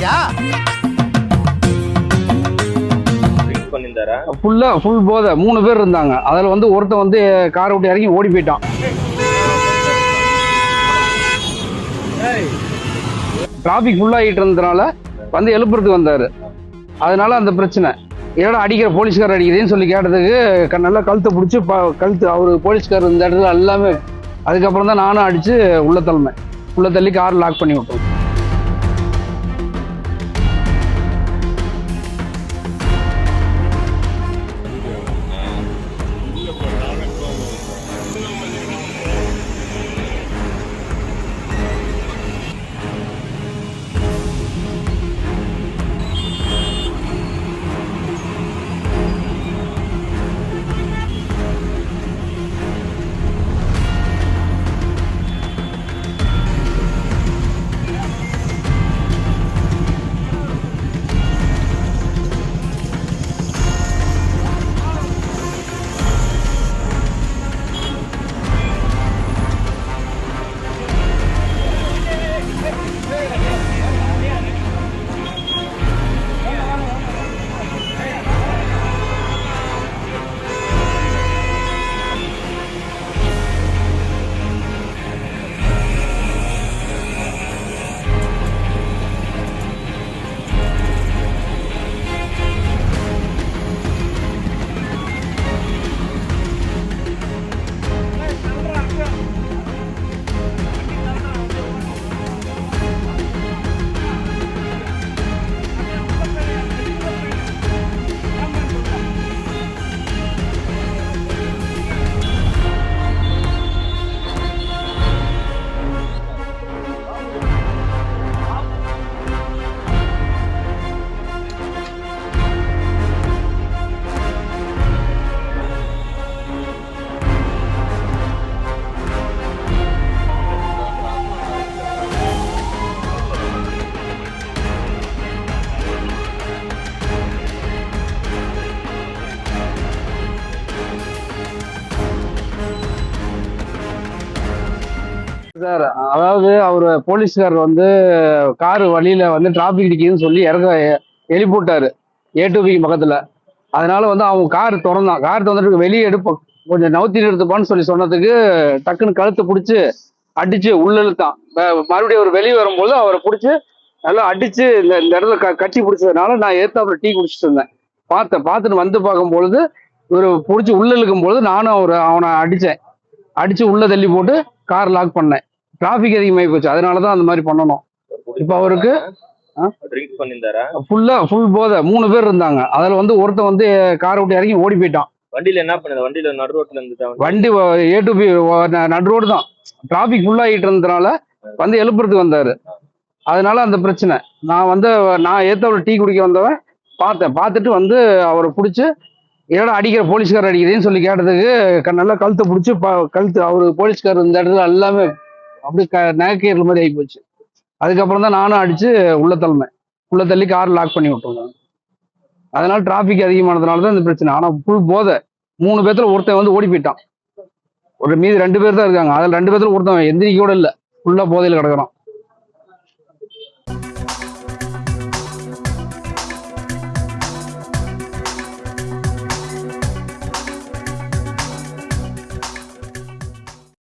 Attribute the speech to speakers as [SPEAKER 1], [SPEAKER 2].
[SPEAKER 1] பாத்தியா?
[SPEAKER 2] ஃபுல் போதை 3 பேர் இருந்தாங்க. அதுல வந்து ஒருத்தன் வந்து காரை விட்டு இறங்கி ஓடி போயிட்டான். டிராபிக் ஃபுல்லாகிட்டு இருந்ததுனால வந்து எழுப்புறதுக்கு வந்தாரு. அதனால அந்த பிரச்சனை. ஏடா அடிக்கிற போலீஸ்கார் அடிக்கிறேன்னு சொல்லி கேட்டதுக்கு நல்லா கழுத்தை பிடிச்சி கழுத்து அவரு போலீஸ்கார் இந்த இடத்துல எல்லாமே. அதுக்கப்புறம் தான் நானும் அடிச்சு உள்ள தள்ளி கார் லாக் பண்ணி விட்டோம். சார், அதாவது அவரு போலீஸ்கார் வந்து காரு வழியில வந்து டிராபிக் இடிக்குதுன்னு சொல்லி எழுப்பிவிட்டாரு A2B பக்கத்துல. அதனால வந்து அவங்க கார் திறந்துட்டு வெளியே கொஞ்சம் நவுத்தி நிறுத்துப்பான்னு சொல்லி சொன்னதுக்கு டக்குன்னு கழுத்தை பிடிச்சி அடிச்சு உள்ள இழுத்தான். மறுபடியும் அவர் வெளியே வரும்போது அவரை பிடிச்சி நல்லா அடிச்சு இந்த இடத்துல கட்டி பிடிச்சதுனால நான் ஏத்தாப்புல டீ குடிச்சிட்டு இருந்தேன். பார்த்துட்டு வந்து பார்க்கும்பொழுது இவர் பிடிச்சி உள்ள இழுக்கும் பொழுது நானும் அவனை அடிச்சு உள்ள தள்ளி போட்டு கார் லாக் பண்ணேன். டிராபிக் அதிகமாகி போச்சு. அதனாலதான் அந்த மாதிரி பண்ணணும். இப்ப அவருக்கு ஃபுல் போதை 3 பேர் இருந்தாங்க. அதுல வந்து ஒருத்தன் வந்து காரை விட்டு இறங்கி ஓடி போயிட்டான்.
[SPEAKER 3] வண்டியில என்ன பண்ணுது? வண்டியில நடு ரோட்ல இருந்து
[SPEAKER 2] வண்டி A2B நடு ரோடு தான். டிராபிக் ஃபுல்லாகிட்டு இருந்ததுனால வந்து எழுப்புறதுக்கு வந்தாரு. அதனால அந்த பிரச்சனை. நான் ஏத்தாப்புல டீ குடிக்க வந்தவன் பார்த்துட்டு வந்து அவரை பிடிச்சி ஏடா அடிக்கிற போலீஸ்கார் அடிக்கிறேன்னு சொல்லி கேட்டதுக்கு நல்லா கழுத்தை பிடிச்சி கழுத்து அவரு போலீஸ்கார் இந்த இடத்துல எல்லாமே அப்படி நகைக்கீரல் மாதிரி ஆகி போச்சு. அதுக்கப்புறம் தான் நானும் அடிச்சு உள்ள தள்ளி கார் லாக் பண்ணி விட்டோம். அதனால டிராபிக் அதிகமானதுனால தான் இந்த பிரச்சனை. ஆனா ஃபுல் போதை 3 பேர்த்துல ஒருத்தன் வந்து ஓடி போயிட்டான். மீதி 2 பேர் தான் இருக்காங்க. அதில் 2 பேர்த்துல ஒருத்தன் எந்திரிக்க கூட இல்லை. ஃபுல்லா போதையில் கிடக்குறான்.